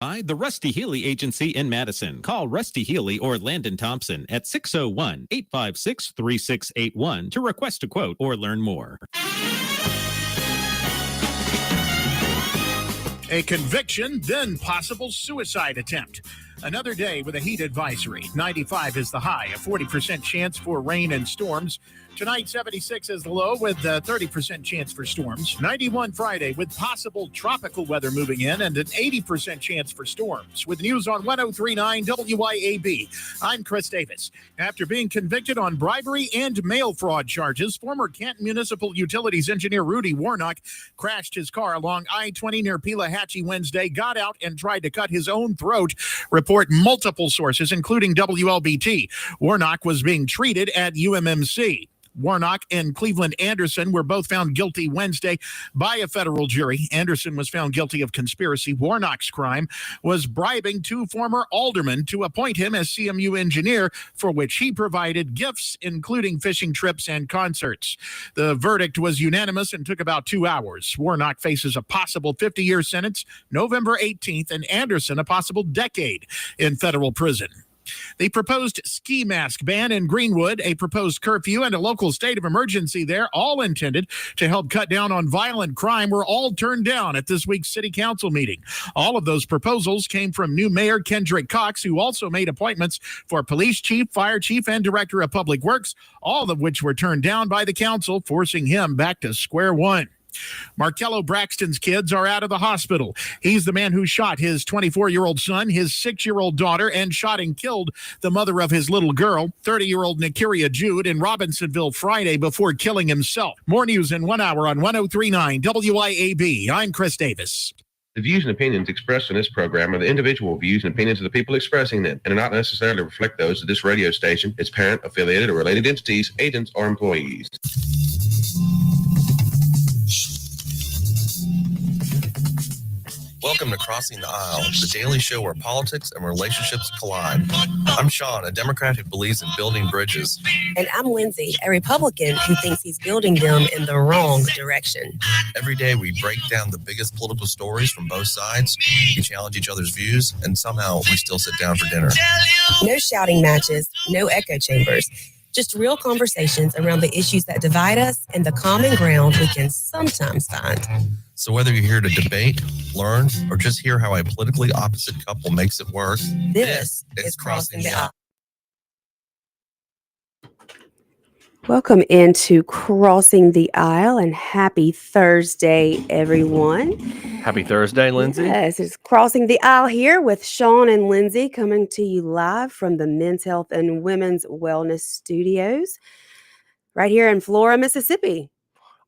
By the Rusty Healy Agency in Madison. Call Rusty Healy or Landon Thompson at 601-856-3681 to request a quote or learn more. A conviction, then possible suicide attempt. Another day with a heat advisory. 95 is the high, a 40% chance for rain and storms. Tonight, 76 is the low with a 30% chance for storms. 91 Friday with possible tropical weather moving in and an 80% chance for storms. With news on 103.9 WYAB, I'm Chris Davis. After being convicted on bribery and mail fraud charges, former Canton Municipal Utilities engineer Rudy Warnock crashed his car along I-20 near Pelahatchie Wednesday, got out and tried to cut his own throat, report multiple sources, including WLBT. Warnock was being treated at UMMC. Warnock and Cleveland Anderson were both found guilty Wednesday by a federal jury. Anderson was found guilty of conspiracy. Warnock's crime was bribing two former aldermen to appoint him as CMU engineer, for which he provided gifts, including fishing trips and concerts. The verdict was unanimous and took about 2 hours. Warnock faces a possible 50-year sentence November 18th, and Anderson a possible decade in federal prison. The proposed ski mask ban in Greenwood, a proposed curfew, and a local state of emergency there, all intended to help cut down on violent crime, were all turned down at this week's city council meeting. All of those proposals came from new Mayor Kendrick Cox, who also made appointments for police chief, fire chief, and director of public works, all of which were turned down by the council, forcing him back to square one. Markello Braxton's kids are out of the hospital. He's the man who shot his 24-year-old son, his 6-year-old daughter, and shot and killed the mother of his little girl, 30-year-old Nikiria Jude, in Robinsonville Friday before killing himself. More news in 1 hour on 103.9 WYAB. I'm Chris Davis. The views and opinions expressed in this program are the individual views and opinions of the people expressing them and do not necessarily reflect those of this radio station, its parent, affiliated, or related entities, agents, or employees. Welcome to Crossing the Aisle, the daily show where politics and relationships collide. I'm Shaun, a Democrat who believes in building bridges. And I'm Lindsey, a Republican who thinks he's building them in the wrong direction. Every day we break down the biggest political stories from both sides, we challenge each other's views, and somehow we still sit down for dinner. No shouting matches, no echo chambers. Just real conversations around the issues that divide us and the common ground we can sometimes find. So whether you're here to debate, learn, or just hear how a politically opposite couple makes it work, this is Crossing the Aisle. Welcome into Crossing the Aisle, and happy Thursday, everyone. Happy Thursday, Lindsey. Yes, it's Crossing the Aisle here with Shaun and Lindsey, coming to you live from the Men's Health and Women's Wellness Studios right here in Flora, Mississippi.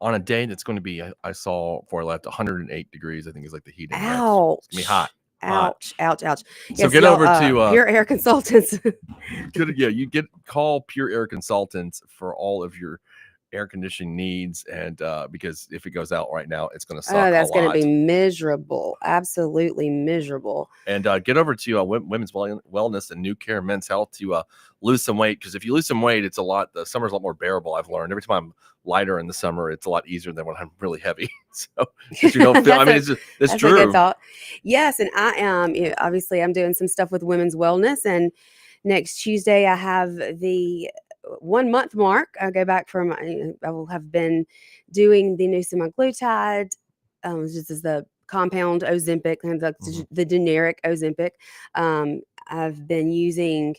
On a day that's going to be, I saw before I left, 108 degrees, I think is like the heat index. Ouch. It's going to be hot. Ouch, ouch, ouch. So get over to Pure Air Consultants. Call Pure Air Consultants for all of your air conditioning needs, and because if it goes out right now, it's going to suck. Oh, that's going to be miserable. Absolutely miserable. And get over to Women's Wellness and New Care Men's Health to lose some weight, because if you lose some weight, it's the summer's a lot more bearable. I've learned every time I'm lighter in the summer, it's a lot easier than when I'm really heavy. So you don't feel. That's true. A good thought. Yes, and I am. Obviously, I'm doing some stuff with women's wellness, and next Tuesday I have the 1 month mark. I go back from. I will have been doing the new semaglutide. This is the compound Ozempic and the generic Ozempic. I've been using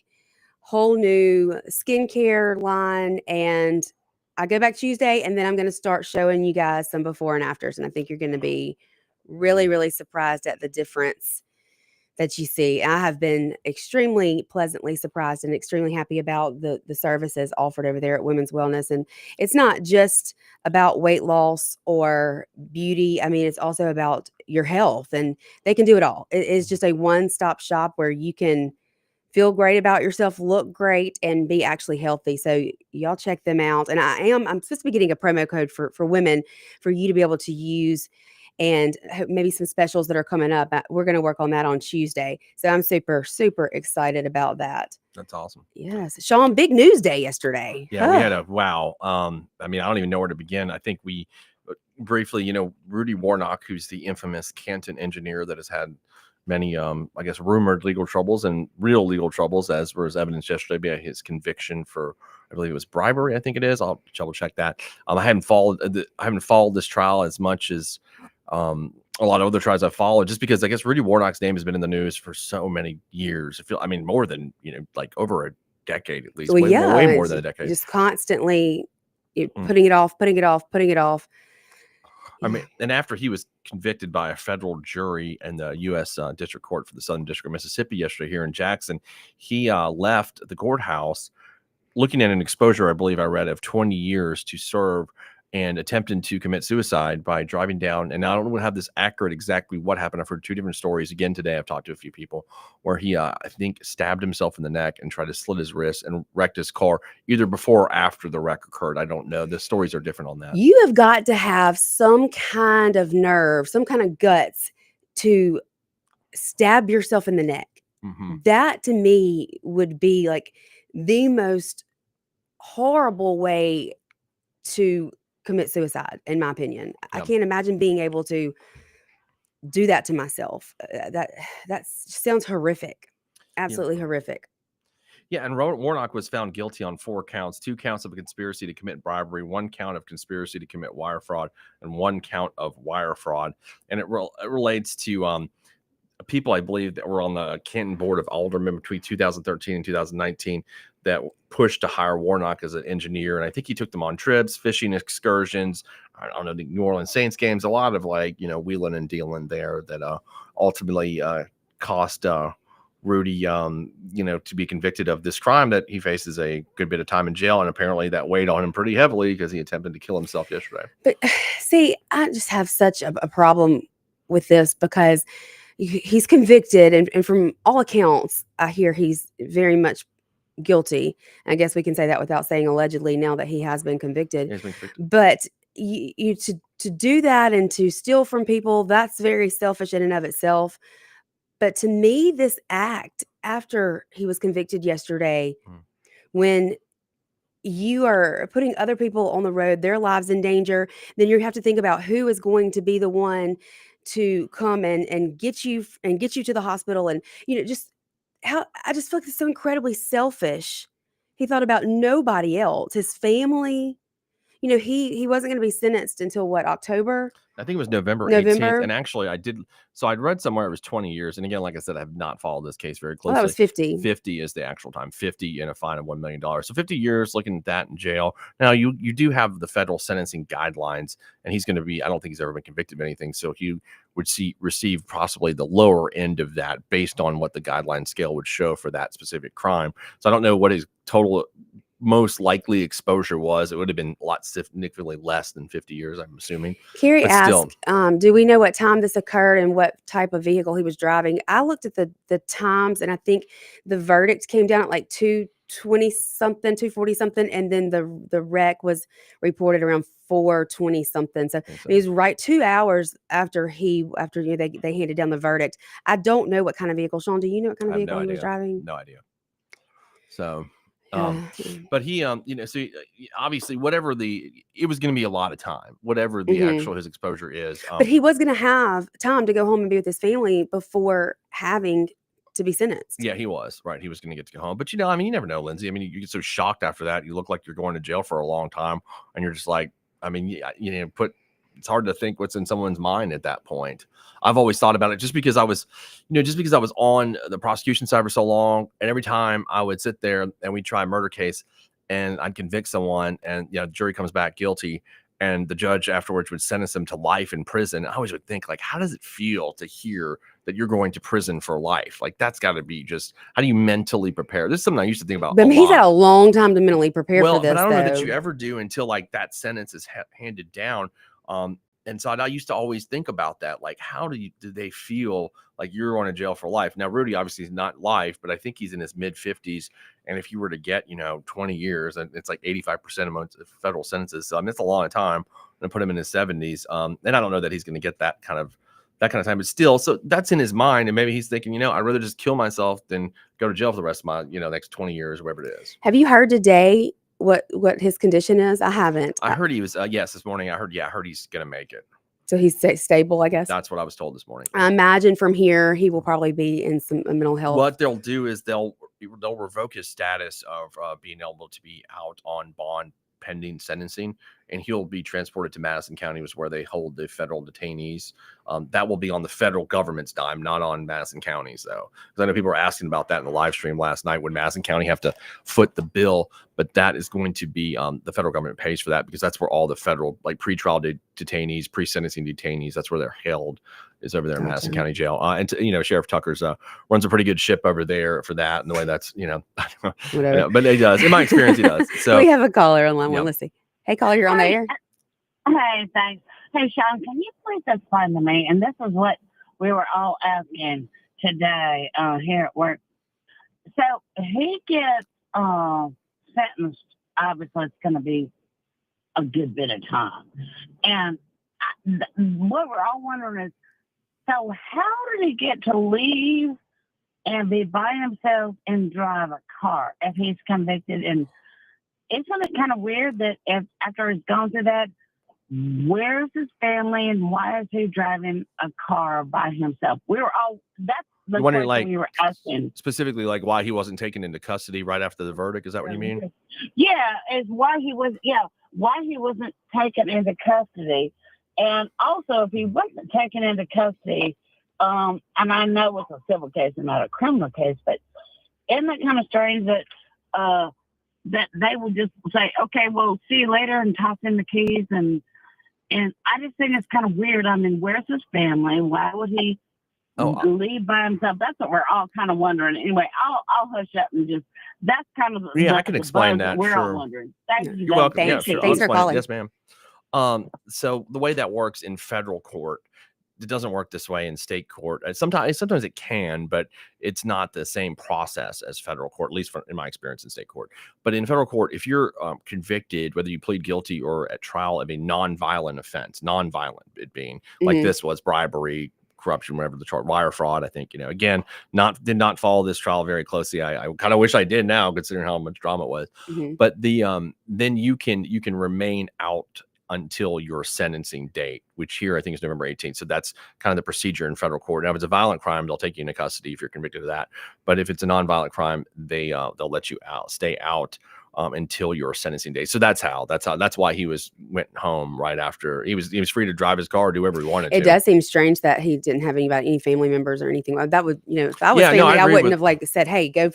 whole new skincare line, and I go back Tuesday, and then I'm going to start showing you guys some before and afters. And I think you're going to be really, really surprised at the difference that you see. I have been extremely pleasantly surprised and extremely happy about the services offered over there at Women's Wellness. And it's not just about weight loss or beauty. I mean, it's also about your health, and they can do it all. It is just a one-stop shop where you can feel great about yourself, look great, and be actually healthy. So y'all check them out. And I'm supposed to be getting a promo code for women for you to be able to use, and maybe some specials that are coming up. We're going to work on that on Tuesday. So I'm super, super excited about that. That's awesome. Yes. Shaun, big news day yesterday. Yeah, we had wow. I mean, I don't even know where to begin. I think we briefly, Rudy Warnock, who's the infamous Canton engineer that has had many, I guess, rumored legal troubles and real legal troubles, as was evidence yesterday by his conviction for, I believe it was bribery. I think it is. I'll double check that. I haven't followed this trial as much as a lot of other trials I've followed, just because I guess Rudy Warnock's name has been in the news for so many years. I mean, more than, like over a decade at least. Well, Way more than a decade. Just constantly putting it off. I mean, and after he was convicted by a federal jury in the U.S. District Court for the Southern District of Mississippi yesterday here in Jackson, he left the courthouse looking at an exposure, I believe I read, of 20 years to serve, and attempting to commit suicide by driving down. And I don't have this accurate exactly what happened. I've heard two different stories. Again, today I've talked to a few people where he, I think, stabbed himself in the neck and tried to slit his wrist and wrecked his car either before or after the wreck occurred. I don't know. The stories are different on that. You have got to have some kind of nerve, some kind of guts to stab yourself in the neck. Mm-hmm. That to me would be like the most horrible way to commit suicide, in my opinion. I can't imagine being able to do that to myself. That sounds horrific. Absolutely horrific. Yeah, and Warnock was found guilty on 4 counts: 2 counts of a conspiracy to commit bribery, 1 count of conspiracy to commit wire fraud, and 1 count of wire fraud. And it relates to people, I believe, that were on the Canton Board of Aldermen between 2013 and 2019 that pushed to hire Warnock as an engineer. And I think he took them on trips, fishing excursions, I don't know, the New Orleans Saints games, a lot of wheeling and dealing there that ultimately cost Rudy, to be convicted of this crime that he faces a good bit of time in jail. And apparently that weighed on him pretty heavily because he attempted to kill himself yesterday. But see, I just have such a problem with this because he's convicted, and from all accounts, I hear he's very much guilty. I guess we can say that without saying allegedly now that he has been convicted. But you to do that and to steal from people, that's very selfish in and of itself. But to me, this act after he was convicted yesterday, when you are putting other people on the road, their lives in danger, then you have to think about who is going to be the one to come and get you to the hospital. And just how I just feel like it's so incredibly selfish. He thought about nobody else, his family. He wasn't going to be sentenced until what, October? I think it was November 18th. And actually I'd read somewhere it was 20 years. And again, like I said, I have not followed this case very closely. Well, that was 50. 50 is the actual time, 50 and a fine of $1 million. So 50 years looking at that in jail. Now you do have the federal sentencing guidelines, and he's going to be, I don't think he's ever been convicted of anything. So he would receive possibly the lower end of that based on what the guideline scale would show for that specific crime. So I don't know what his total most likely exposure was. It would have been a lot significantly less than 50 years, I'm assuming. Carrie asked, do we know what time this occurred and what type of vehicle he was driving? I looked at the times, and I think the verdict came down at like 2:20 something, 2:40 something, and then the wreck was reported around 4:20 something. So it was right 2 hours after they handed down the verdict. I don't know what kind of vehicle. Shaun, do you know what kind of vehicle he was driving? No idea. So but he, so obviously it was going to be a lot of time, whatever the actual his exposure is. But he was going to have time to go home and be with his family before having to be sentenced. Yeah, he was right. He was going to get to go home. But you never know, Lindsey. I mean, you get so shocked after that. You look like you're going to jail for a long time, and you're just like, I mean, it's hard to think what's in someone's mind at that point. I've always thought about it just because I was on the prosecution side for so long. And every time I would sit there and we'd try a murder case and I'd convict someone and, the jury comes back guilty and the judge afterwards would sentence them to life in prison. I always would think, like, how does it feel to hear that you're going to prison for life? Like, that's got to be just, how do you mentally prepare? This is something I used to think about. But he's had a long time to mentally prepare for this. But I don't know that you ever do until like that sentence is handed down. And so I used to always think about that. Like, how do they feel like you're going to jail for life? Now, Rudy obviously is not life, but I think he's in his mid 50s. And if you were to get, 20 years, and it's like 85% of most federal sentences. So I mean, it's a long time. And put him in his 70s. And I don't know that he's going to get that kind of time, but still, so that's in his mind. And maybe he's thinking, I'd rather just kill myself than go to jail for the rest of my, next 20 years, whatever it is. Have you heard today what his condition is? I haven't. I heard he was, yes, this morning. I heard he's going to make it. So he's stable, I guess. That's what I was told this morning. I imagine from here he will probably be in some mental health. What they'll do is they'll revoke his status of being able to be out on bond pending sentencing, and he'll be transported to Madison County, which is where they hold the federal detainees. That will be on the federal government's dime, not on Madison County's, though. Because I know people were asking about that in the live stream last night. Would Madison County have to foot the bill? But that is going to be the federal government pays for that, because that's where all the federal, like pretrial detainees, pre-sentencing detainees, that's where they're held, is over there in Madison County Jail. And Sheriff Tucker's runs a pretty good ship over there for that, and the way that's whatever. But he does. In my experience, he does. So we have a caller on line one. Let's see. Hey, caller, you're on the air. Hey, thanks. Hey, Shaun, can you please explain to me? And this is what we were all asking today here at work. So he gets sentenced. Obviously, it's going to be a good bit of time. And what we're all wondering is, so how did he get to leave and be by himself and drive a car if he's convicted? And isn't it kind of weird that after he's gone through that, where's his family and why is he driving a car by himself? That's the question like, we were asking. Specifically, like why he wasn't taken into custody right after the verdict. Is that what you mean? Yeah, is why he wasn't taken into custody. And also, if he wasn't taken into custody, and I know it's a civil case and not a criminal case, but isn't it kind of strange that that they would just say, okay, well, see you later, and toss in the keys? And I just think it's kind of weird. I mean, where's his family? Why would he leave by himself? That's what we're all kind of wondering. Anyway, I'll hush up and just, that's kind of I can explain that. We're all wondering. Thank you. You're welcome. Thanks. Yeah, sure. Thanks for calling. Yes, ma'am. So the way that works in federal court, it doesn't work this way in state court. Sometimes it can, but it's not the same process as federal court, at least in my experience in state court. But in federal court, if you're convicted, whether you plead guilty or at trial of a non-violent offense, non-violent it being like this was bribery, corruption, whatever the charge, wire fraud, I think, again, did not follow this trial very closely. I kind of wish I did now, considering how much drama it was. But then you can remain out until your sentencing date, which here I think is November 18th. So that's kind of the procedure in federal court. Now, if it's a violent crime, they'll take you into custody if you're convicted of that. But if it's a non-violent crime, they'll let you stay out until your sentencing date. So that's why he went home right after. He was free to drive his car, do whatever he wanted. It does seem strange that he didn't have any family members or anything. That would, if I was family, I wouldn't have said, hey, go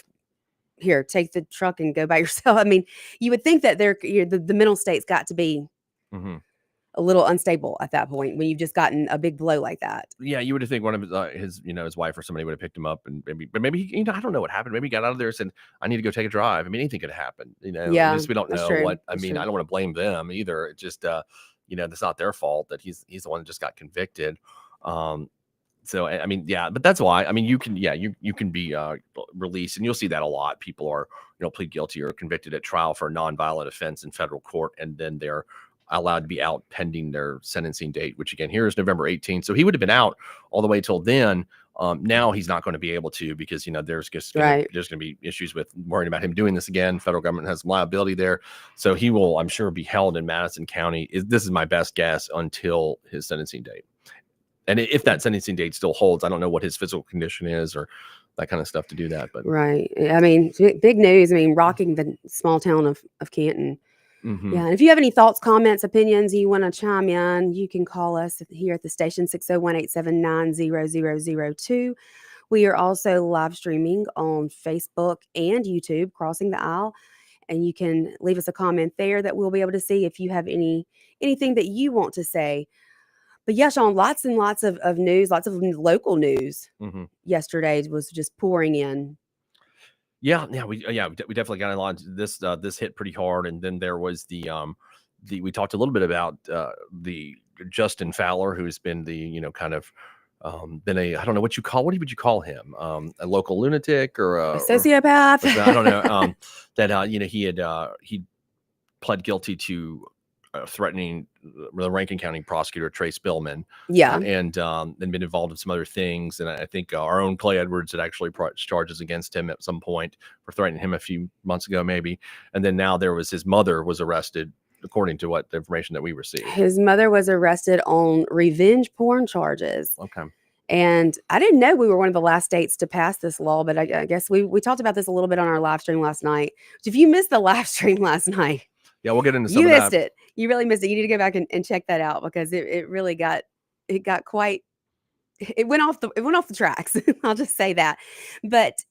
here, take the truck and go by yourself. I mean, you would think that the mental state's got to be a little unstable at that point when you've just gotten a big blow like that. Yeah, you would think one of his wife or somebody would have picked him up, and maybe he, I don't know what happened. Maybe he got out of there and said, "I need to go take a drive." I mean, anything could happen. Yeah, we don't know true. what. I mean, I don't want to blame them either. It's just, it's not their fault that he's the one that just got convicted. So I mean, yeah, but that's why. I mean, you can be released, and you'll see that a lot. People are plead guilty or convicted at trial for a non-violent offense in federal court, and then they're allowed to be out pending their sentencing date, which again here is November 18th. So he would have been out all the way till then. Now he's not going to be able to, because there's going to be issues with worrying about him doing this again. Federal government has liability there, so he will, I'm sure, be held in Madison County. This is my best guess until his sentencing date. And if that sentencing date still holds, I don't know what his physical condition is or that kind of stuff to do that. But right, I mean, big news. I mean, rocking the small town of Canton. Yeah, and if you have any thoughts, comments, opinions, you want to chime in, you can call us here at the station 601-879-0002. We are also live streaming on Facebook and YouTube, Crossing the Aisle, and you can leave us a comment there that we'll be able to see if you have anything that you want to say. But yeah, Shaun, lots and lots of news, lots of local news. Yesterday was just pouring in. Yeah, we definitely got a lot. This hit pretty hard, and then there was the we talked a little bit about the Justin Fowler, who's been the kind of been a, I don't know what would you call him, a local lunatic or a sociopath? I don't know. That he pled guilty to threatening the Rankin County prosecutor Trey Spillman, and been involved in some other things. And I think our own Clay Edwards had actually brought charges against him at some point for threatening him a few months ago, maybe. And then now there was his mother was arrested according to what the information that we received. His mother was arrested on revenge porn charges. Okay. And I didn't know we were one of the last states to pass this law, but I guess we talked about this a little bit on our live stream last night. If you missed the live stream last night, Yeah, we'll get into some you of missed that. it. You really missed it. You need to go back and check that out because it really got quite it went off the tracks. I'll just say that. But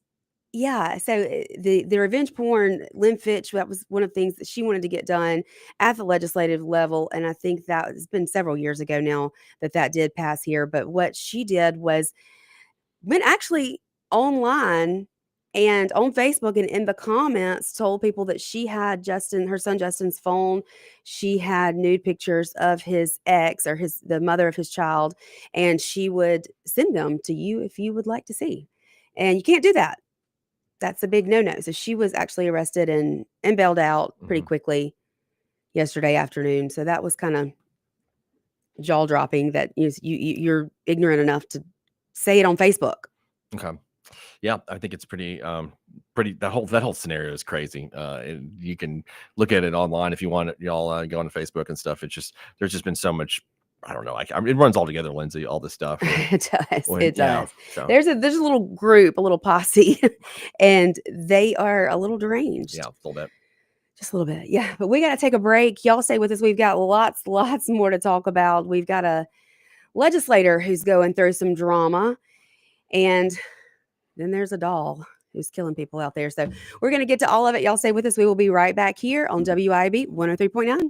yeah, so the revenge porn, Lynn Fitch, that was one of the things that she wanted to get done at the legislative level, and I think that it's been several years ago now that did pass here. But what she did was went actually online and on Facebook and in the comments told people that she had her son Justin's phone. She had nude pictures of his ex or the mother of his child, and she would send them to you if you would like to see. And you can't do that. That's a big no-no. So she was actually arrested and bailed out pretty quickly yesterday afternoon. So that was kind of jaw-dropping that you're ignorant enough to say it on Facebook. Okay. Yeah, I think it's pretty that whole scenario is crazy. You can look at it online if you want it. Y'all go on Facebook and stuff. It's just there's just been so much. I don't know. It runs all together, Lindsay. All this stuff. It does. It Yeah, does. so. There's a little group, a little posse, and they are a little deranged. Yeah, a little bit. Just a little bit. Yeah, but we got to take a break. Y'all stay with us. We've got lots more to talk about. We've got a legislator who's going through some drama, and then there's a doll who's killing people out there. So we're going to get to all of it. Y'all stay with us. We will be right back here on WIB 103.9.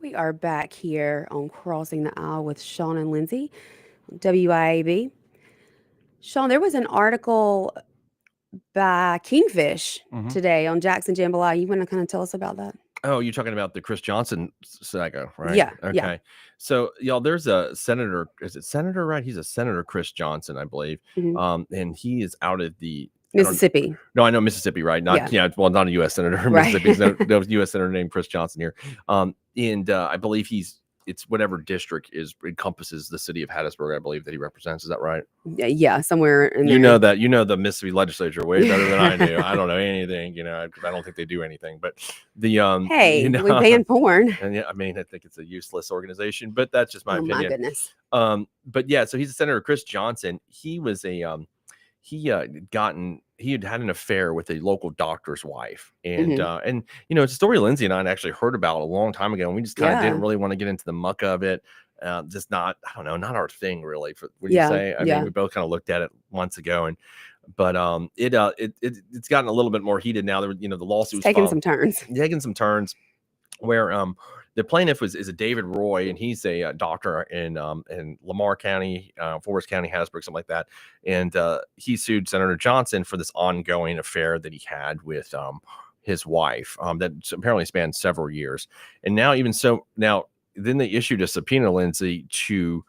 We are back here on Crossing the Aisle with Shaun and Lindsey, WIAB. Shaun, there was an article by Kingfish today on Jackson Jambalaya. You want to kind of tell us about that? Oh, you're talking about the Chris Johnson saga, right? Yeah. Okay. Yeah. So, y'all, there's a senator. Is it Senator, right? He's a Senator Chris Johnson, I believe. Mhm. And he is out of the Mississippi. No, I know Mississippi, right? Not well, not a U.S. senator. Right. Mississippi. There was a U.S. senator named Chris Johnson here. And I believe it's whatever district encompasses the city of Hattiesburg, I believe, that he represents. Is that right? Yeah, somewhere in there. You know the Mississippi legislature way better than I do. I don't know anything, because I don't think they do anything. But the Hey, we ban porn. and yeah, I mean, I think it's a useless organization, but that's just my opinion. My goodness. But yeah, so he's a Senator Chris Johnson. He was he had had an affair with a local doctor's wife, and it's a story Lindsey and I actually heard about a long time ago, and we just kind of didn't really want to get into the muck of it. Just not not our thing really. What do you say? I mean, we both kind of looked at it months ago, but it's gotten a little bit more heated now. The lawsuit was taking some turns, where the plaintiff is a David Roy, and he's a doctor in Lamar County, Forest County, Hattiesburg, something like that. And he sued Senator Johnson for this ongoing affair that he had with his wife that apparently spanned several years. And now, then they issued a subpoena, Lindsey, to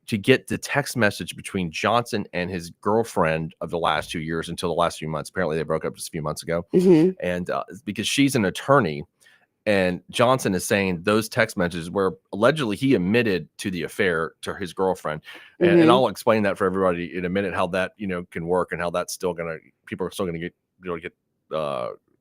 get the text message between Johnson and his girlfriend of the last 2 years until the last few months. Apparently, they broke up just a few months ago, and because she's an attorney. And Johnson is saying those text messages where allegedly he admitted to the affair to his girlfriend. And I'll explain that for everybody in a minute, how that, can work and how that's still people are still going to get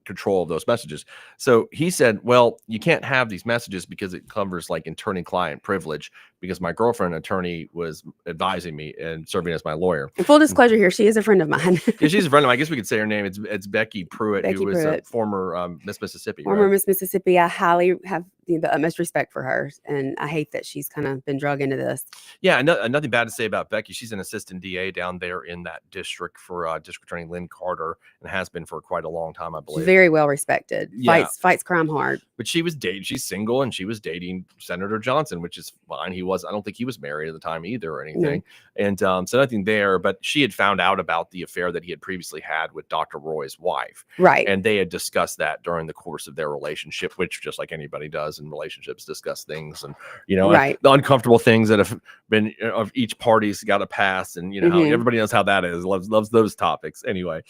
control of those messages. So he said, well, you can't have these messages because it covers like attorney-client privilege, because my girlfriend attorney was advising me and serving as my lawyer. And full disclosure here, she is a friend of mine. Yeah, she's a friend of mine. I guess we could say her name. It's Becky Pruitt, who was a former Miss Mississippi. Former Miss Mississippi. I highly have the utmost respect for her, and I hate that she's kind of been drug into this. Yeah, nothing bad to say about Becky. She's an assistant DA down there in that district for District Attorney Lynn Carter, and has been for quite a long time, I believe. Very well respected. Yeah. Fights crime hard. But she's single, and she was dating Senator Johnson, which is fine. I don't think he was married at the time either or anything. No. And so nothing there, but she had found out about the affair that he had previously had with Dr. Roy's wife. Right. And they had discussed that during the course of their relationship, which just like anybody does in relationships, discuss things and, the uncomfortable things that have been of each party's got to pass. And, how everybody knows how that is, loves those topics. Anyway,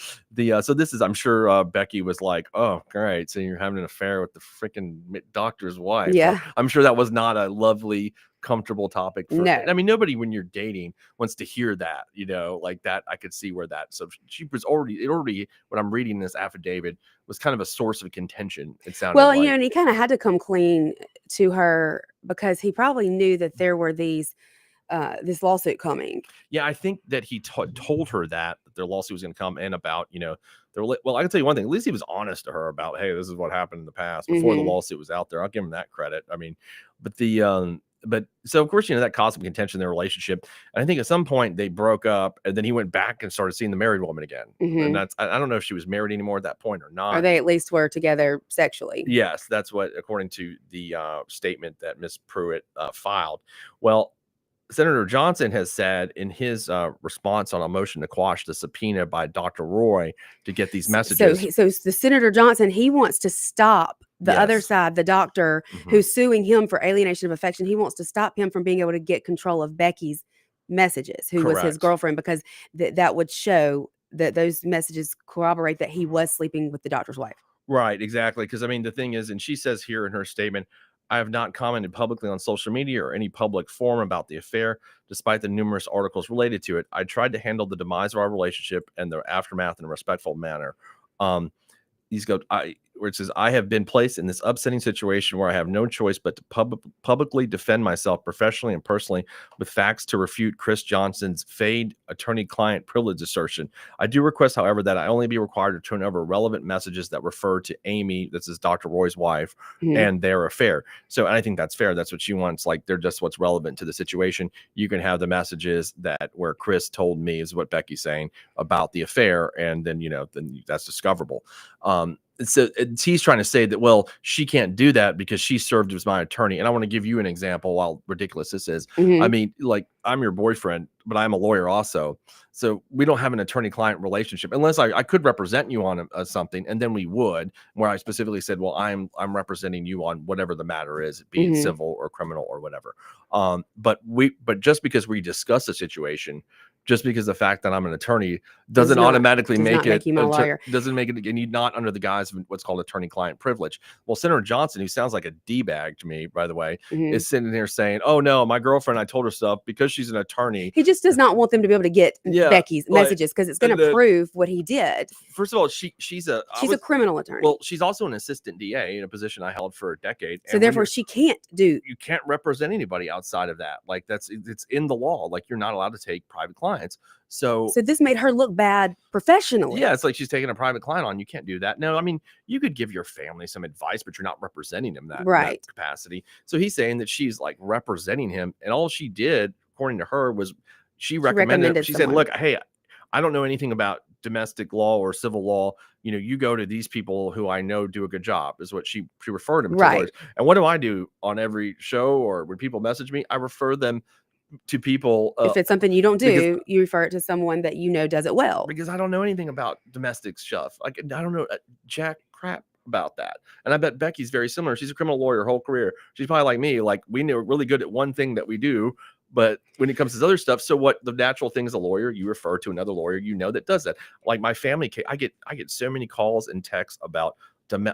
so this is, I'm sure Becky was like, oh, great. So you're having an affair with the freaking doctor's wife. Yeah. I'm sure that was not a lovely, comfortable topic. I mean, nobody when you're dating wants to hear that, like that. I could see where that. So she was already, what I'm reading in this affidavit was kind of a source of contention. It sounded like. And he kind of had to come clean to her because he probably knew that there were this lawsuit coming. Yeah, I think that he told her that their lawsuit was going to come in about, well, I can tell you one thing. At least he was honest to her about, hey, this is what happened in the past before the lawsuit was out there. I'll give him that credit. I mean, but so of course, that caused some contention in their relationship. And I think at some point they broke up, and then he went back and started seeing the married woman again. And I don't know if she was married anymore at that point or not. Or they at least were together sexually. Yes, that's what, according to the statement that Miss Pruitt filed. Well, Senator Johnson has said in his response on a motion to quash the subpoena by Dr. Roy to get these messages. So the Senator Johnson, he wants to stop the other side, the doctor who's suing him for alienation of affection. He wants to stop him from being able to get control of Becky's messages, who was his girlfriend, because that would show that those messages corroborate that he was sleeping with the doctor's wife. Right, exactly. Because I mean, the thing is, and she says here in her statement, I have not commented publicly on social media or any public forum about the affair, despite the numerous articles related to it. I tried to handle the demise of our relationship and the aftermath in a respectful manner. Where it says, I have been placed in this upsetting situation where I have no choice but to publicly defend myself professionally and personally with facts to refute Chris Johnson's feigned attorney-client privilege assertion. I do request, however, that I only be required to turn over relevant messages that refer to Amy, this is Dr. Roy's wife, and their affair. So, and I think that's fair. That's what she wants. Like, they're just what's relevant to the situation. You can have the messages that where Chris told me, is what Becky's saying, about the affair, and then, then that's discoverable. he's trying to say that, well, she can't do that because she served as my attorney. And I want to give you an example, while ridiculous this is. Mhm. I mean, like, I'm your boyfriend, but I'm a lawyer also. So we don't have an attorney-client relationship unless I could represent you on something, and then we would, where I specifically said, well, I'm representing you on whatever the matter is, be it Mhm. civil or criminal or whatever. But just because we discuss the situation, just because the fact that I'm an attorney doesn't automatically make it you my lawyer. doesn't make it, and you're not under the guise of what's called attorney-client privilege. Well, Senator Johnson, who sounds like a D-bag to me, by the way, Mhm. is sitting here saying, "Oh no, my girlfriend, I told her stuff because she's an attorney." He just does not want them to be able to get Becky's messages because it's going to prove what he did. First of all, she's a criminal attorney. Well, she's also an assistant DA in a position I held for a decade. So therefore, she can't do. You can't represent anybody outside of that. Like, it's in the law. Like, you're not allowed to take private clients. So this made her look bad professionally. Yeah, it's like she's taking a private client on. You can't do that. No, I mean, you could give your family some advice, but you're not representing them in that capacity. So he's saying that she's like representing him, and all she did, according to her, was she recommended she said, look, hey, I don't know anything about domestic law or civil law. You know, you go to these people who I know do a good job, is what she referred him to. And what do I do on every show, or when people message me? I refer them to people. If it's something you don't do, you refer it to someone that you know does it well. Because I don't know anything about domestic stuff. Like, I don't know jack crap about that. And I bet Becky's very similar. She's a criminal lawyer her whole career. She's probably like me. Like, we know really good at one thing that we do, but when it comes to this other stuff, so what the natural thing as a lawyer, you refer to another lawyer you know that does that. Like my family case, I get so many calls and texts about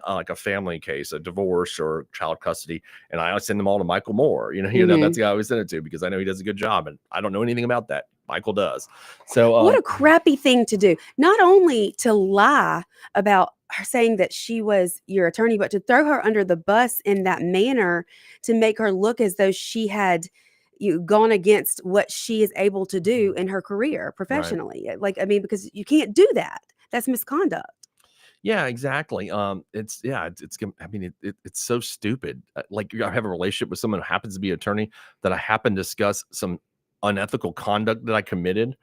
like a family case, a divorce or child custody, and I send them all to Michael Moore. You know, that's the guy I always send it to because I know he does a good job, and I don't know anything about that. Michael does. So what a crappy thing to do. Not only to lie about her saying that she was your attorney, but to throw her under the bus in that manner to make her look as though she had gone against what she is able to do in her career professionally. Like, I mean, because you can't do that. That's misconduct. Yeah, exactly. It's I mean, it's so stupid. Like, I have a relationship with someone who happens to be an attorney that I happen to discuss some unethical conduct that I committed,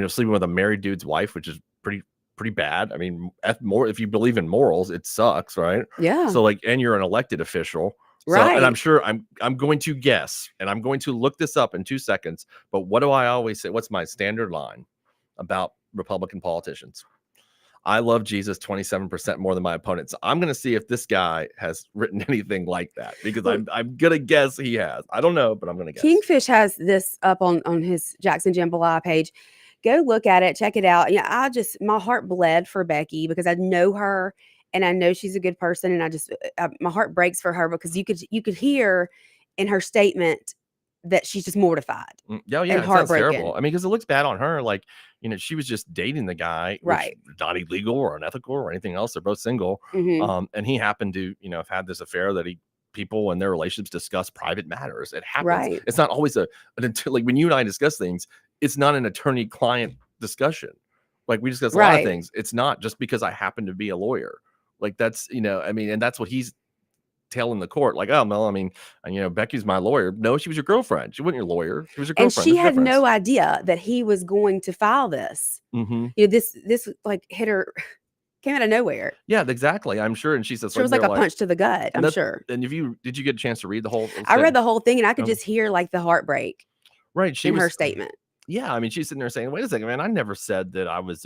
sleeping with a married dude's wife, which is pretty bad. I mean, if you believe in morals, it sucks, right? Yeah. So and you're an elected official. Right. So, and I'm sure I'm going to guess, and I'm going to look this up in 2 seconds. But what do I always say? What's my standard line about Republican politicians? I love Jesus 27% more than my opponent. So I'm going to see if this guy has written anything like that, because I'm going to guess he has. I don't know, but I'm going to guess. Kingfish has this up on his Jackson Jambalaya page. Go look at it. Check it out. Yeah, my heart bled for Becky because I know her and I know she's a good person. And my heart breaks for her because you could hear in her statement that she's just mortified. Yeah, it sounds terrible. I mean, because it looks bad on her. Like, she was just dating the guy, right? Not illegal or unethical or anything else. They're both single. Mm-hmm. And he happened to, have had this affair that people in their relationships discuss private matters. It happens. Right. It's not always like when you and I discuss things, it's not an attorney-client discussion. Like, we discuss a lot of things. It's not just because I happen to be a lawyer. Like, that's, I mean, and that's what he's telling the court, like, oh, well, I mean, Becky's my lawyer. No, she was your girlfriend. She wasn't your lawyer. She was your girlfriend. And she had no idea that he was going to file this. Mm-hmm. This like hit her, came out of nowhere. Yeah, exactly. I'm sure. And she says, it was like a punch to the gut. I'm sure. And did you get a chance to read the whole thing? I read the whole thing, and I could just hear like the heartbreak. Right. In her statement. Yeah. I mean, she's sitting there saying, wait a second, man, I never said that I was,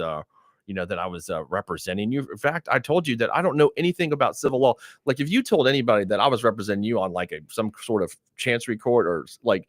representing you. In fact, I told you that I don't know anything about civil law. Like, if you told anybody that I was representing you on like some sort of chancery court or like,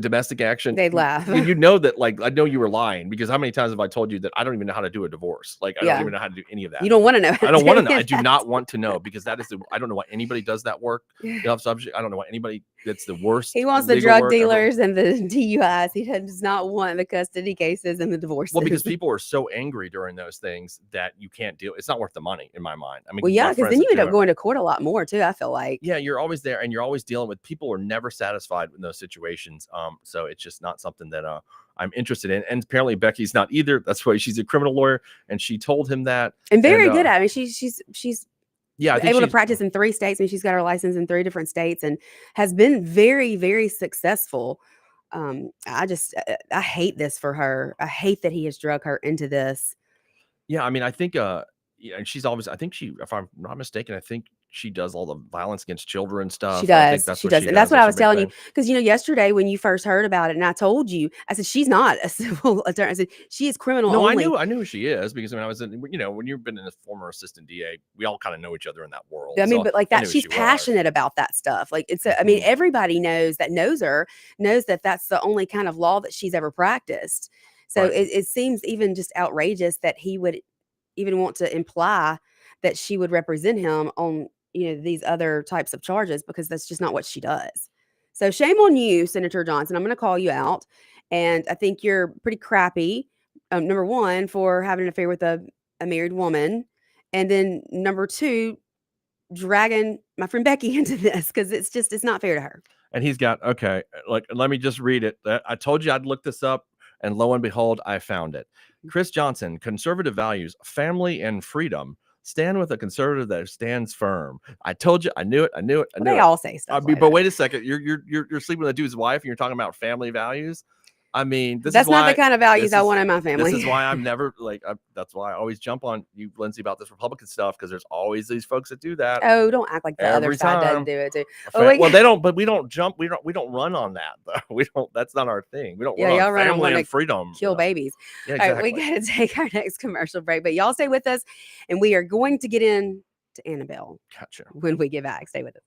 domestic action, they'd laugh. You know that, like, I know you were lying, because how many times have I told you that I don't even know how to do a divorce? Like, I don't even know how to do any of that. You don't want to know. I don't want to know. I do not want to know, because that is I don't know why anybody does that work. I don't know why anybody. That's the worst. He wants the drug dealers and the DUIs. He does not want the custody cases and the divorces. Well, because people are so angry during those things that you can't deal. It's not worth the money, in my mind. I mean, well, yeah, because then you end up going to court a lot more too. I feel like. Yeah, you're always there, and you're always dealing with people who are never satisfied in those situations. So it's just not something that I'm interested in. And apparently Becky's not either. That's why she's a criminal lawyer, and she told him that. And very good at it. I mean, she's able to practice in 3 states. I mean, she's got her license in 3 different states and has been very, very successful. I hate this for her. I hate that he has drug her into this. Yeah, I mean, I think yeah, and she's always, I think she, if I'm not mistaken, I think she does all the violence against children stuff. She I think does. that's She what does. she And does. that's what I That's her was big telling you. thing. Because, yesterday when you first heard about it and I told you, I said, she's not a civil attorney. I said, she is criminal No, only. I knew who she is because when I was in, when you've been in a former assistant DA, we all kind of know each other in that world. I mean, So but like I that, knew who she's she was. passionate about that stuff. Like I mean, everybody knows her, knows that that's the only kind of law that she's ever practiced. So Right. it seems even just outrageous that he would even want to imply that she would represent him on, these other types of charges, because that's just not what she does. So shame on you, Senator Johnson. I'm going to call you out. And I think you're pretty crappy. Number one, for having an affair with a married woman. And then number two, dragging my friend Becky into this, because it's not fair to her. And he's got, okay, like, let me just read it. I told you I'd look this up, and lo and behold, I found it. Chris Johnson, conservative values, family and freedom. Stand with a conservative that stands firm. I told you, I knew it. They all say stuff like but that. wait a second, you're sleeping with a dude's wife, and you're talking about family values. I mean, That's not the kind of values I want in my family. This is why I'm never that's why I always jump on you, Lindsey, about this Republican stuff, because there's always these folks that do that. Oh, don't act like the other Every side doesn't time. do it too. Well, they don't, but we don't jump. We don't run on that though. We don't. That's not our thing. We don't run y'all on run on family wanting and freedom. kill babies. Yeah, All right, exactly. we got to take our next commercial break, but y'all stay with us, and we are going to get into Annabelle Gotcha. when we get back. Stay with us.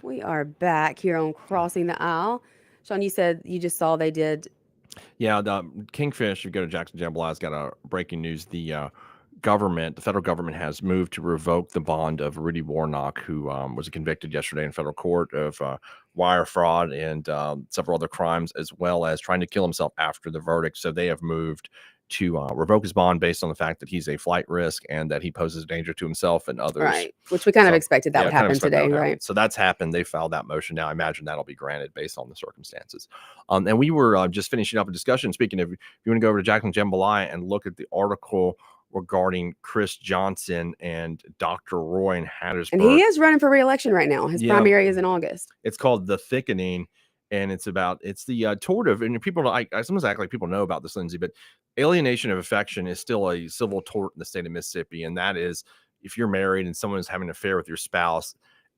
We are back here on Crossing the Aisle. Shaun, you said you just saw they did. Yeah, the Kingfish, if you go to Jackson Jambalaya, has got a breaking news. The federal government has moved to revoke the bond of Rudy Warnock, who was convicted yesterday in federal court of wire fraud and several other crimes, as well as trying to kill himself after the verdict. So they have moved to revoke his bond based on the fact that he's a flight risk and that he poses danger to himself and others. Right, which we kind of expected that would happen today, right? So that's happened. They filed that motion now. I imagine that'll be granted based on the circumstances. And we were just finishing up a discussion. Speaking of, if you want to go over to Jackson Jambalaya and look at the article regarding Chris Johnson and Dr. Roy in Hattiesburg. And he is running for re-election right now. His primary is in August. It's called The Thickening. And it's the tort of, and people, I sometimes act like people know about this, Lindsey, but alienation of affection is still a civil tort in the state of Mississippi. And that is, if you're married and someone is having an affair with your spouse,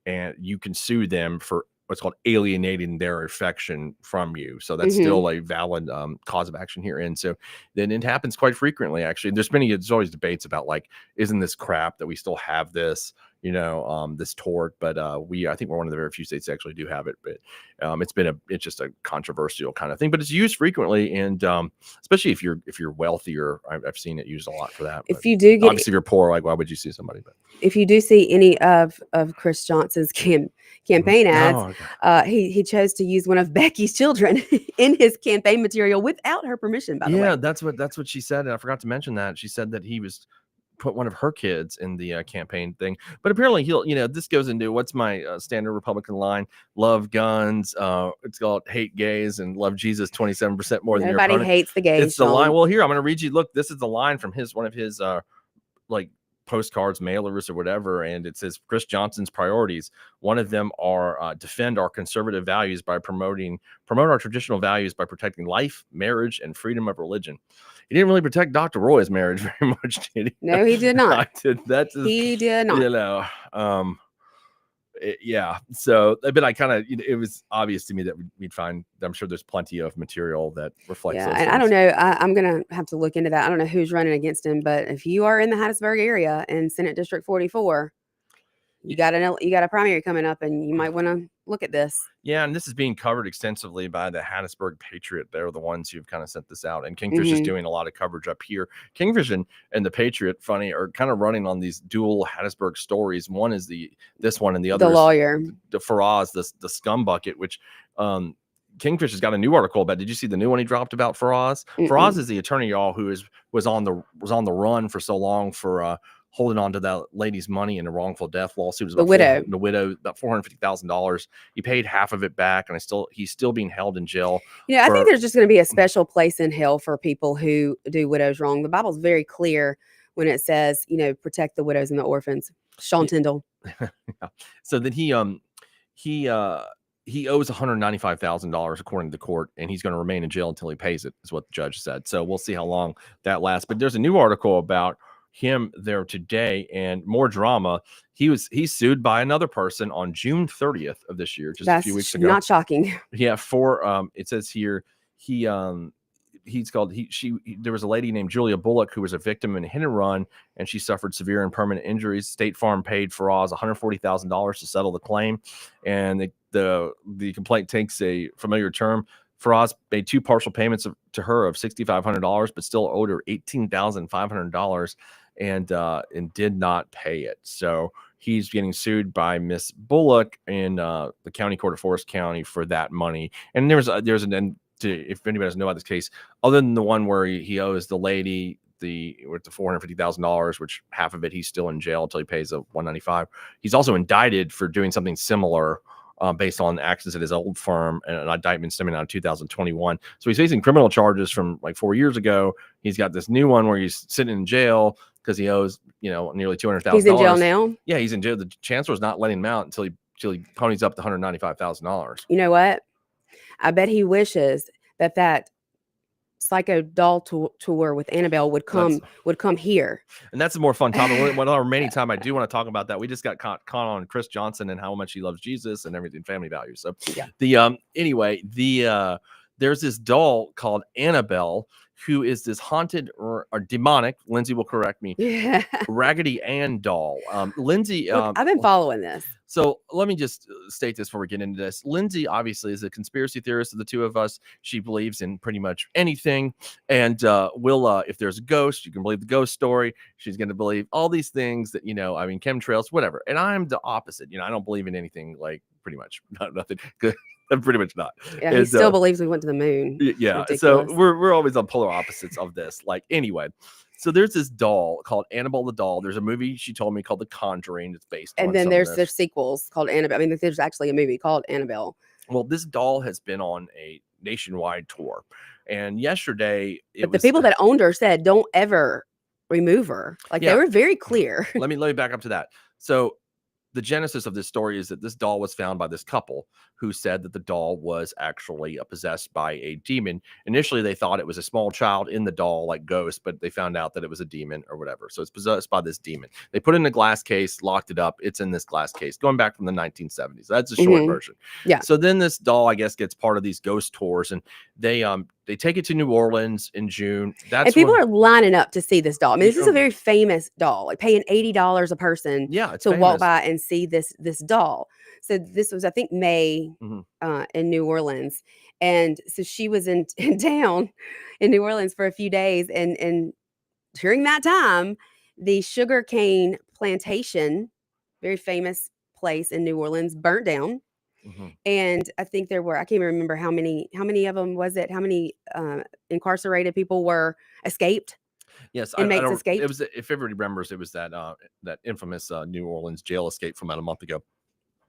and you can sue them for what's called alienating their affection from you. So that's still a valid cause of action here. And so then it happens quite frequently, actually. There's always debates about, like, isn't this crap that we still have this, this tort? But I think we're one of the very few states that actually do have it. But it's just a controversial kind of thing, but it's used frequently. And especially if you're wealthier, I've seen it used a lot for that. If you do get, obviously if you're poor, like, why would you sue somebody? But if you do see any of Chris Johnson's campaign ads, he chose to use one of Becky's children in his campaign material without her permission, by the way. Yeah, that's what she said. And I forgot to mention that. She said that he was put one of her kids in the campaign thing. But apparently this goes into what's my standard Republican line: love guns, it's called hate gays, and love Jesus 27% more than your opponent. Nobody hates the gays. It's the line. Well, here I'm going to read you. Look, this is the line from one of his postcards, mailers, or whatever, and it says Chris Johnson's priorities. One of them are defend our conservative values by promote our traditional values by protecting life, marriage, and freedom of religion. He didn't really protect Dr. Roy's marriage very much, did he? No, he did not. He did not. So, but I kind of, it was obvious to me that we'd find, I'm sure there's plenty of material that reflects those and I don't know. I'm going to have to look into that. I don't know who's running against him, but if you are in the Hattiesburg area in Senate District 44, you got a primary coming up, and you might want to look at this. Yeah, and this is being covered extensively by the Hattiesburg Patriot. They're the ones who've kind of sent this out, and Kingfish is doing a lot of coverage up here. Kingfish and the Patriot, funny, are kind of running on these dual Hattiesburg stories. One is this one, and the other the lawyer, the Faraz, the scum bucket, which Kingfish has got a new article about. Did you see the new one he dropped about Faraz? Faraz is the attorney, y'all, who was on the run for so long for holding on to that lady's money in a wrongful death lawsuit. The widow, about $450,000. He paid half of it back, and he's still being held in jail. I think there's just going to be a special place in hell for people who do widows wrong. The Bible's very clear when it says, protect the widows and the orphans. Shaun Tyndall. So then he owes $195,000 according to the court, and he's going to remain in jail until he pays it, is what the judge said. So we'll see how long that lasts. But there's a new article about him there today, and more drama. He's sued by another person on June 30th of this year, just a few weeks ago. Not shocking. Yeah, it says here there was a lady named Julia Bullock who was a victim in a hit and run, and she suffered severe and permanent injuries. State Farm paid Faraz $140,000 to settle the claim, and the complaint takes a familiar term. Faraz made two partial payments to her of $6,500, but still owed her $18,500 and did not pay it. So he's getting sued by Miss Bullock in the county court of Forest County for that money. And there's an end to, if anybody doesn't know about this case, other than the one where he owes the lady with the $450,000, which half of it he's still in jail until he pays a $195,000. He's also indicted for doing something similar. Based on actions at his old firm, and an indictment stemming out of 2021. So he's facing criminal charges from like 4 years ago. He's got this new one where he's sitting in jail because he owes, nearly $200,000. He's in jail now? Yeah, he's in jail. The chancellor's not letting him out until he ponies up the $195,000. You know what? I bet he wishes that Psycho Doll tour with Annabelle would come here. And that's a more fun topic. One remaining time, I do want to talk about that. We just got caught on Chris Johnson and how much he loves Jesus and everything, family values. So there's this doll called Annabelle, who is this haunted or demonic, Lindsay will correct me, Yeah. Raggedy Ann doll. Lindsay, Look, I've been following this. so let me just state this before we get into this. Lindsay obviously is a conspiracy theorist of the two of us. She believes in pretty much anything. And if there's a ghost, you can believe the ghost story. She's going to believe all these things that, chemtrails, whatever. And I'm the opposite. I don't believe in anything, like pretty much nothing. I'm pretty much not. Yeah, he still believes we went to the moon. Yeah. Ridiculous. So we're always on polar opposites of this. Like, anyway. So there's this doll called Annabelle the doll. There's a movie she told me called The Conjuring. It's based on. And then there's sequels called Annabelle. I mean, there's actually a movie called Annabelle. Well, this doll has been on a nationwide tour, and yesterday, the people that owned her said, "Don't ever remove her." Like, they were very clear. Let me back up to that. So the genesis of this story is that this doll was found by this couple who said that the doll was actually possessed by a demon. Initially, they thought it was a small child in the doll, like Ghost, but they found out that it was a demon or whatever. So it's possessed by this demon. They put it in a glass case, locked it up. It's in this glass case going back from the 1970s. That's a short version. Yeah. So then this doll, I guess, gets part of these ghost tours, and they take it to New Orleans in June. And people are lining up to see this doll. I mean, this is a very famous doll, like paying $80 a person to walk by and see this doll. So this was, I think, May in New Orleans. And so she was in town in New Orleans for a few days. And during that time, the sugarcane plantation, very famous place in New Orleans, burnt down. And I think there were, I can't remember how many of them was it? How many incarcerated people were escaped? Yes, inmates escaped. It was, if everybody remembers, it was that infamous New Orleans jail escape from about a month ago.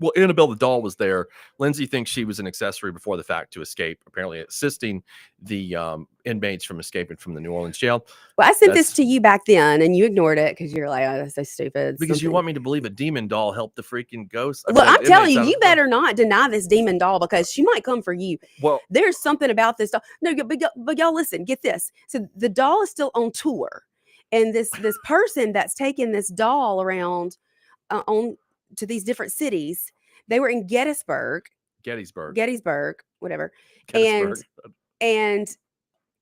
Well, Annabelle the doll was there. Lindsay thinks she was an accessory before the fact to escape, apparently assisting the inmates from escaping from the New Orleans jail. Well, I sent this to you back then, and you ignored it because you're like, "Oh, that's so stupid." Because you want me to believe a demon doll helped the freaking ghost. Well, I'm telling you, you better not deny this demon doll because she might come for you. Well, there's something about this doll. No, but y'all listen, get this. So the doll is still on tour, and this person that's taking this doll around on to these different cities. They were in Gettysburg, whatever. And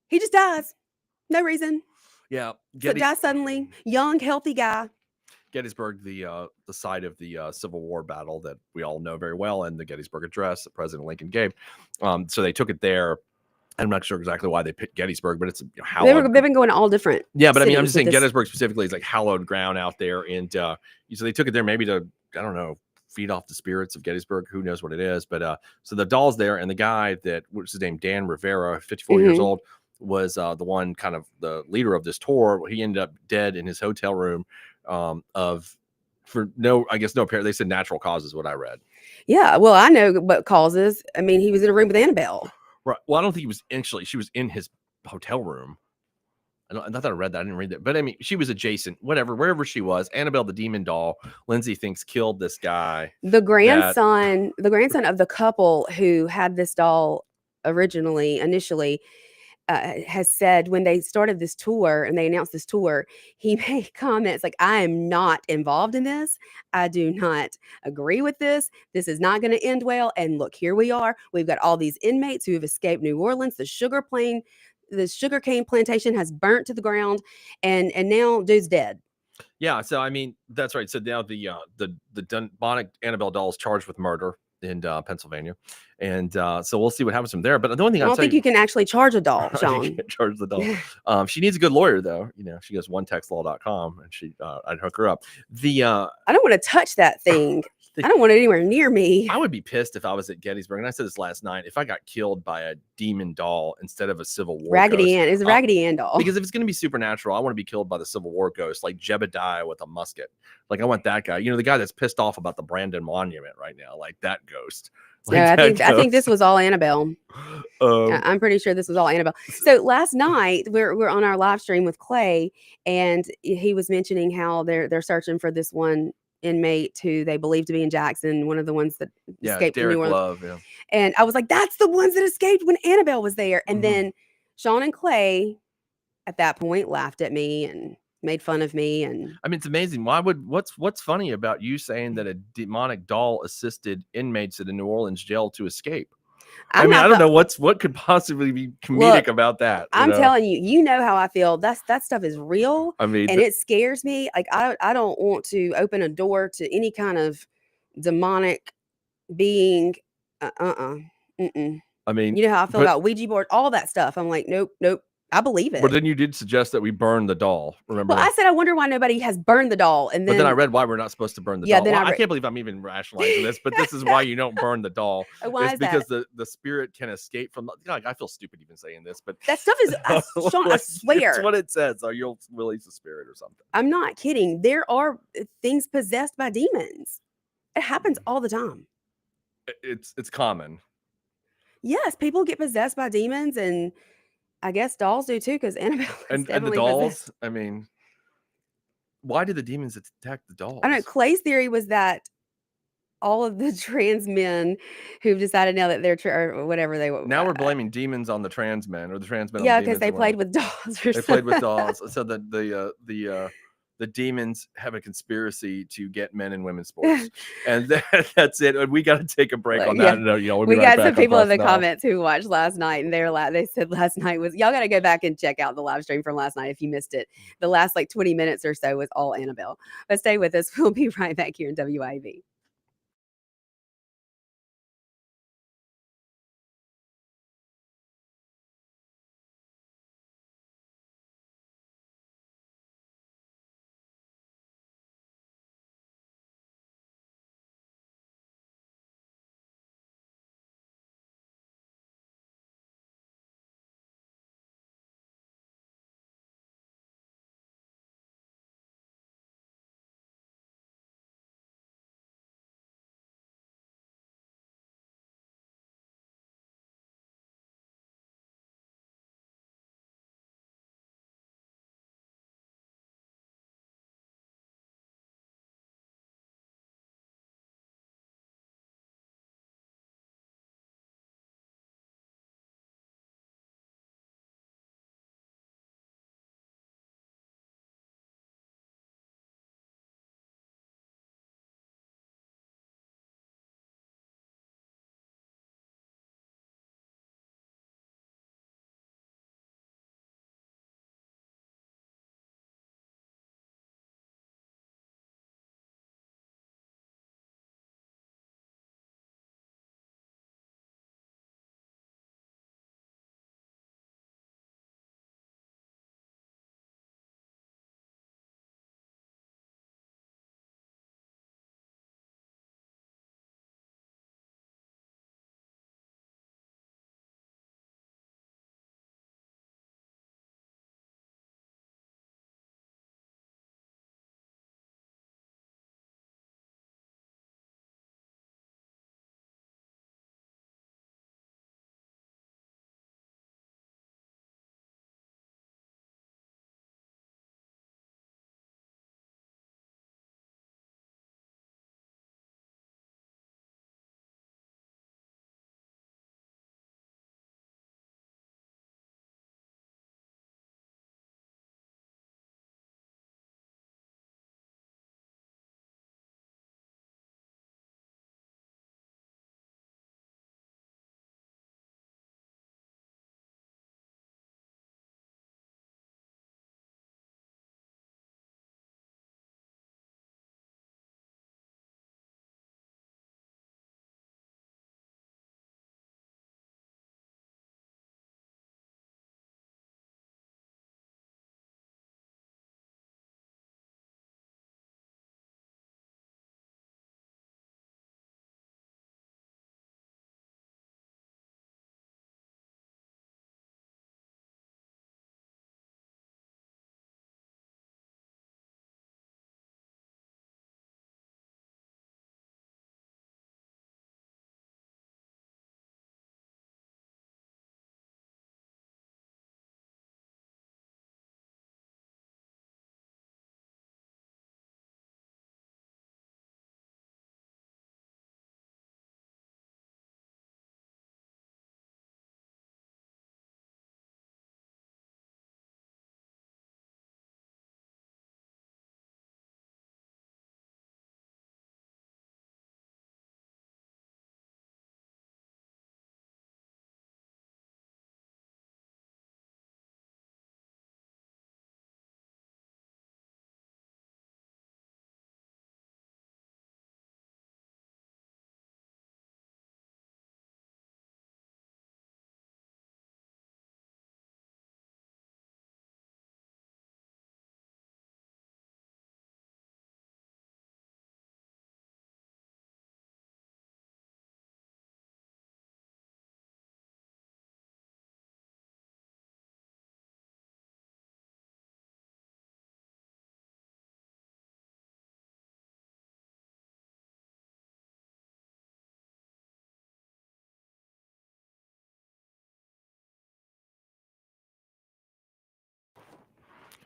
he just dies. No reason. Yeah. Dies suddenly. Young, healthy guy. Gettysburg, the site of the Civil War battle that we all know very well, and the Gettysburg Address that President Lincoln gave. So they took it there. I'm not sure exactly why they picked Gettysburg, but it's hallowed. They've been going to all different. Yeah, but I mean, I'm just saying Gettysburg specifically is like hallowed ground out there, and so they took it there maybe to, I don't know, feed off the spirits of Gettysburg. Who knows what it is? But so the doll's there, and the guy what's his name, Dan Rivera, 54 years old, was the one kind of the leader of this tour. He ended up dead in his hotel room for no apparent. They said natural causes. What I read. Yeah, well, I know what causes. I mean, he was in a room with Annabelle. Right. Well, I don't think he was actually. She was in his hotel room. Not that I read that. I didn't read that. But I mean, she was adjacent, wherever she was. Annabelle, the demon doll, Lindsay thinks killed this guy. The grandson of the couple who had this doll initially, has said when they started this tour and they announced this tour, he made comments like, "I am not involved in this. I do not agree with this. This is not going to end well. And look, here we are. We've got all these inmates who have escaped New Orleans. The sugarcane plantation has burnt to the ground, and now dude's dead." Yeah, so I mean, that's right. So now the demonic Annabelle doll is charged with murder in Pennsylvania, and so we'll see what happens from there. But the only thing I don't think you can actually charge a doll, Shaun. You can't charge the doll. She needs a good lawyer, though. She goes onetextlaw.com, and I'd hook her up. I don't want to touch that thing. I don't want it anywhere near me. I would be pissed if I was at Gettysburg, and I said this last night, if I got killed by a demon doll instead of a Civil War Raggedy Ann. It's a Raggedy Ann doll. Because if it's going to be supernatural, I want to be killed by the Civil War ghost, like Jebediah with a musket. Like, I want that guy. The guy that's pissed off about the Brandon Monument right now, like that ghost. I think this was all Annabelle. I'm pretty sure this was all Annabelle. So last night we're on our live stream with Clay, and he was mentioning how they're searching for this one inmate who they believe to be in Jackson, one of the ones that escaped from New Orleans. Love, And I was like, that's the ones that escaped when Annabelle was there. And then Shaun and Clay at that point laughed at me and made fun of me. And I mean, it's amazing. What's funny about you saying that a demonic doll assisted inmates at a New Orleans jail to escape? I I'm mean, not I don't the- know what could possibly be comedic Look, about that. I'm telling you, you know how I feel. That stuff is real, I mean, and it scares me. Like I don't want to open a door to any kind of demonic being. Mm-mm. I mean, You know how I feel but- about Ouija board, all that stuff. I'm like, nope. I believe it. But then you did suggest that we burn the doll. Remember? Well, I said I wonder why nobody has burned the doll, and But then then I read why we're not supposed to burn the Yeah, doll. then Well, I I read- can't believe I'm even rationalizing this, but this is why you don't burn the doll. Why It's is because that? the spirit can escape from. Like, I feel stupid even saying this, but That stuff is, Shaun, I like, swear. it's what it says. So you'll release a spirit or something. I'm not kidding. There are things possessed by demons. It happens all the time. It's common. Yes, people get possessed by demons, and I guess dolls do too, because Annabelle is And the definitely dolls. possessed. I mean, why did the demons attack the dolls? I don't know. Clay's theory was that all of the trans men who've decided now that they're or whatever they were. Now we're blaming demons on the trans men, or the trans men. Yeah, on the because demons they as well. played with dolls. Or They played with dolls. So the demons have a conspiracy to get men and women's sports, and that's it. And we got to take a break Like, on yeah. that. And, we'll be We right got some back on people in the Cross Now. comments who watched last night, and they said last night was y'all got to go back and check out the live stream from last night if you missed it. The last like 20 minutes or so was all Annabelle. But stay with us. We'll be right back here in WIV.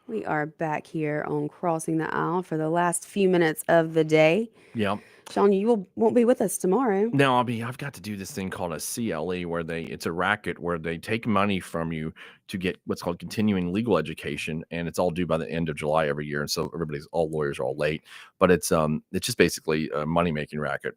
We are back here on Crossing the Aisle for the last few minutes of the day. Yeah. Shaun, you won't be with us tomorrow. No, I've got to do this thing called a CLE where it's a racket where they take money from you to get what's called continuing legal education, and it's all due by the end of July every year. And so all lawyers are all late, but it's just basically a money making racket.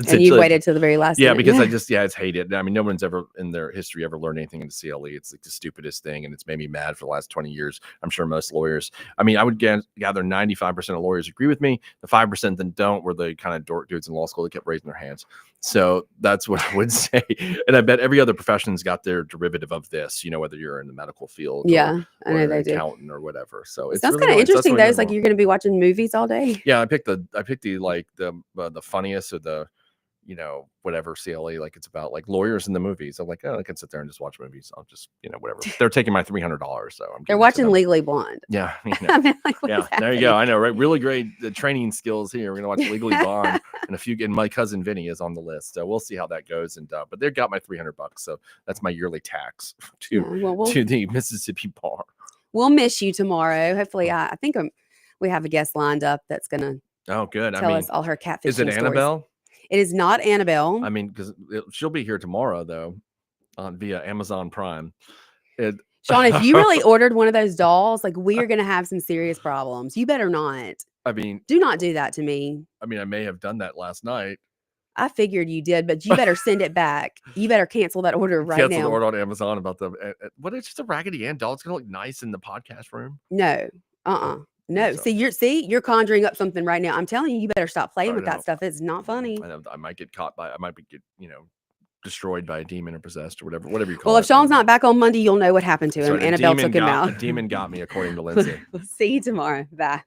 And you waited till the very last Yeah, minute. because I just hate it. I mean, no one's ever in their history ever learned anything in the CLE. It's like the stupidest thing, and it's made me mad for the last 20 years. I'm sure most lawyers, I mean, I would gather 95% of lawyers agree with me. The 5% that don't were the kind of dork dudes in law school that kept raising their hands. So that's what I would say. And I bet every other profession's got their derivative of this, whether you're in the medical field Yeah, I know or they an do. accountant or whatever. So It it's sounds really kind of nice. That's interesting what though. I It's like know. you're going to be watching movies all day. Yeah, I picked the like the funniest of the whatever CLE, like it's about like lawyers in the movies. I'm like, oh, I can sit there and just watch movies. I'll just, whatever. They're taking my $300, so I'm They're giving it to watching them. Legally Blonde. Yeah, I mean, like, what is yeah. There you go. I know, right? Really great training skills here. We're gonna watch Legally Blonde and my cousin Vinny is on the list. So we'll see how that goes. And but they got my $300, so that's my yearly tax to the Mississippi bar. We'll miss you tomorrow. Hopefully, I think we have a guest lined up that's gonna good. tell us all her catfishing Is it stories. Annabelle? It is not Annabelle. I mean, because she'll be here tomorrow though, via Amazon Prime. Shaun, if you really ordered one of those dolls, like we are going to have some serious problems. You better not. I mean, do not do that to me. I mean, I may have done that last night. I figured you did, but you better send it back. You better cancel that order right now. Cancel the order on Amazon about what? It's just a Raggedy Ann doll. It's gonna look nice in the podcast room. No, no. So. You're conjuring up something right now. I'm telling you, you better stop playing with that stuff. It's not funny. I might get caught I might get destroyed by a demon or possessed or whatever you call it. Well, if Shaun's not back on Monday, you'll know what happened to him. Right, Annabelle took him out. A demon got me, according to Lindsey. We'll see you tomorrow. Bye.